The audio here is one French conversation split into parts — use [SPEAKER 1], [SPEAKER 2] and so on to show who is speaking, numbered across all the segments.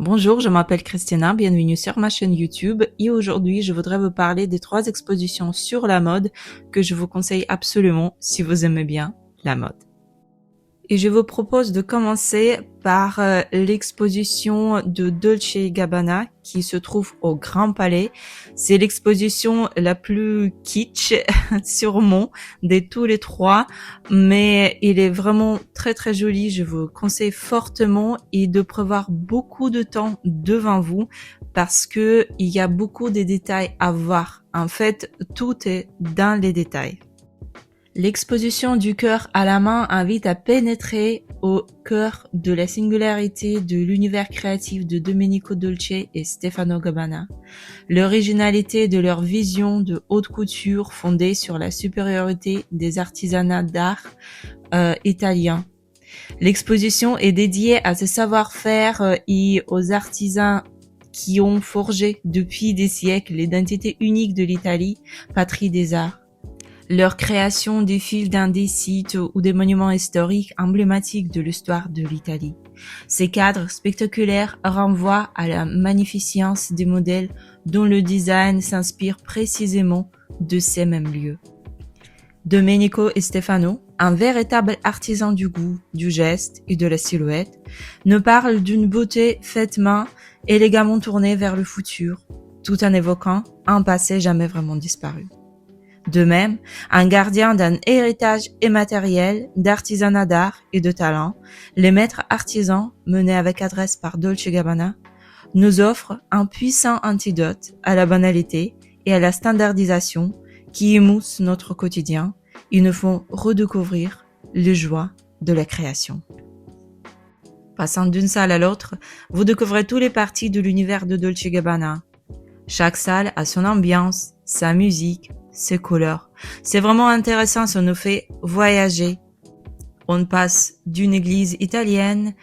[SPEAKER 1] Bonjour, je m'appelle Christina, bienvenue sur ma chaîne YouTube et aujourd'hui je voudrais vous parler des 3 expositions sur la mode que je vous conseille absolument si vous aimez bien la mode. Et je vous propose de commencer par l'exposition de Dolce & Gabbana qui se trouve au Grand Palais. C'est l'exposition la plus kitsch sûrement de tous les 3, mais il est vraiment très très joli. Je vous conseille fortement et de prévoir beaucoup de temps devant vous parce que il y a beaucoup de détails à voir. En fait, tout est dans les détails. L'exposition du cœur à la main invite à pénétrer au cœur de la singularité de l'univers créatif de Domenico Dolce et Stefano Gabbana, l'originalité de leur vision de haute couture fondée sur la supériorité des artisanats d'art italiens. L'exposition est dédiée à ce savoir-faire et aux artisans qui ont forgé depuis des siècles l'identité unique de l'Italie, patrie des arts. Leur création défile dans des sites ou des monuments historiques emblématiques de l'histoire de l'Italie. Ces cadres spectaculaires renvoient à la magnificence des modèles dont le design s'inspire précisément de ces mêmes lieux. Domenico et Stefano, un véritable artisan du goût, du geste et de la silhouette, nous parlent d'une beauté faite main, élégamment tournée vers le futur, tout en évoquant un passé jamais vraiment disparu. De même, un gardien d'un héritage immatériel d'artisanat d'art et de talent, les maîtres artisans, menés avec adresse par Dolce & Gabbana, nous offrent un puissant antidote à la banalité et à la standardisation qui émoussent notre quotidien et nous font redécouvrir les joies de la création. Passant d'une salle à l'autre, vous découvrez toutes les parties de l'univers de Dolce & Gabbana. Chaque salle a son ambiance, sa musique, ses couleurs. C'est vraiment intéressant, ça nous fait voyager. On passe d'une église italienne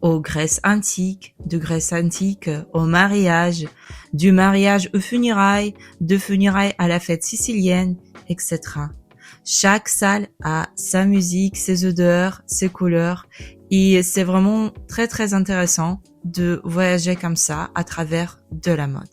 [SPEAKER 1] aux Grèce antique, de Grèce antique au mariage, du mariage aux funérailles, de funérailles à la fête sicilienne, etc. Chaque salle a sa musique, ses odeurs, ses couleurs et c'est vraiment très très intéressant de voyager comme ça à travers de la mode.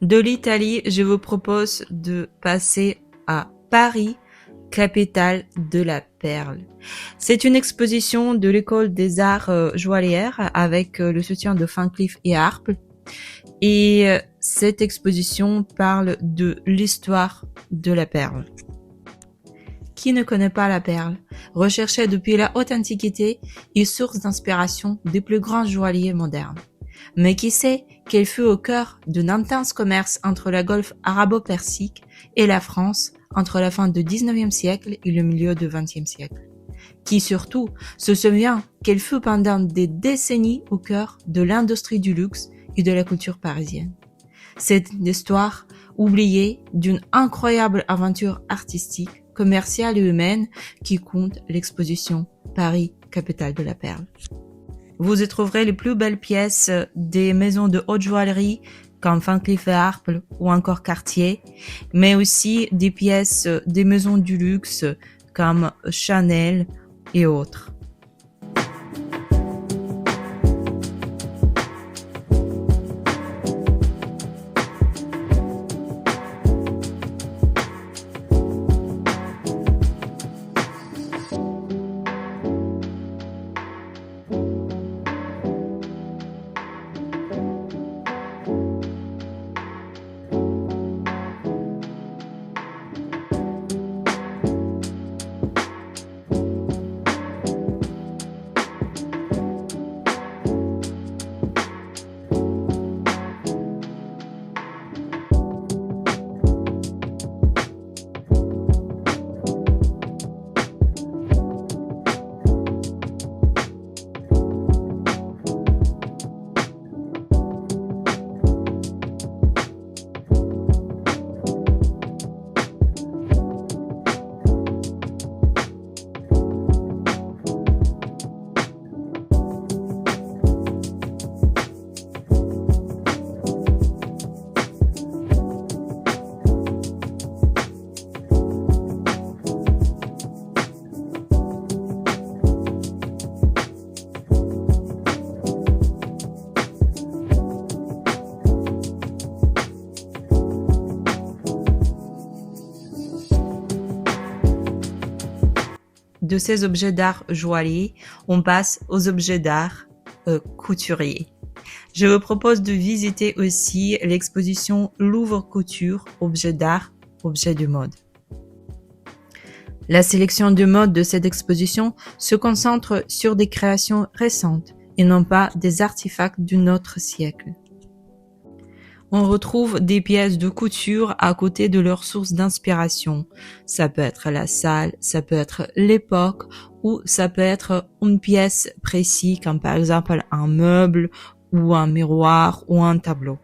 [SPEAKER 1] De l'Italie, je vous propose de passer à Paris, capitale de la perle. C'est une exposition de l'école des arts joaillières avec le soutien de Van Cleef & Arpels. Et cette exposition parle de l'histoire de la perle. Qui ne connaît pas la perle? Recherchée depuis la haute antiquité et source d'inspiration des plus grands joailliers modernes. Mais qui sait qu'elle fut au cœur d'un intense commerce entre la Golfe arabo-persique et la France entre la fin du 19e siècle et le milieu du 20e siècle. Qui surtout se souvient qu'elle fut pendant des décennies au cœur de l'industrie du luxe et de la culture parisienne. C'est une histoire oubliée d'une incroyable aventure artistique, commerciale et humaine qui compte l'exposition Paris, capitale de la perle. Vous y trouverez les plus belles pièces des maisons de haute joaillerie comme Van Cleef & Arpels ou encore Cartier, mais aussi des pièces des maisons du luxe comme Chanel et autres. De ces objets d'art joailliers, on passe aux objets d'art couturiers. Je vous propose de visiter aussi l'exposition Louvre Couture, objets d'art, objets de mode. La sélection de mode de cette exposition se concentre sur des créations récentes et non pas des artefacts d'un autre siècle. On retrouve des pièces de couture à côté de leurs sources d'inspiration. Ça peut être la salle, ça peut être l'époque ou ça peut être une pièce précise comme par exemple un meuble ou un miroir ou un tableau.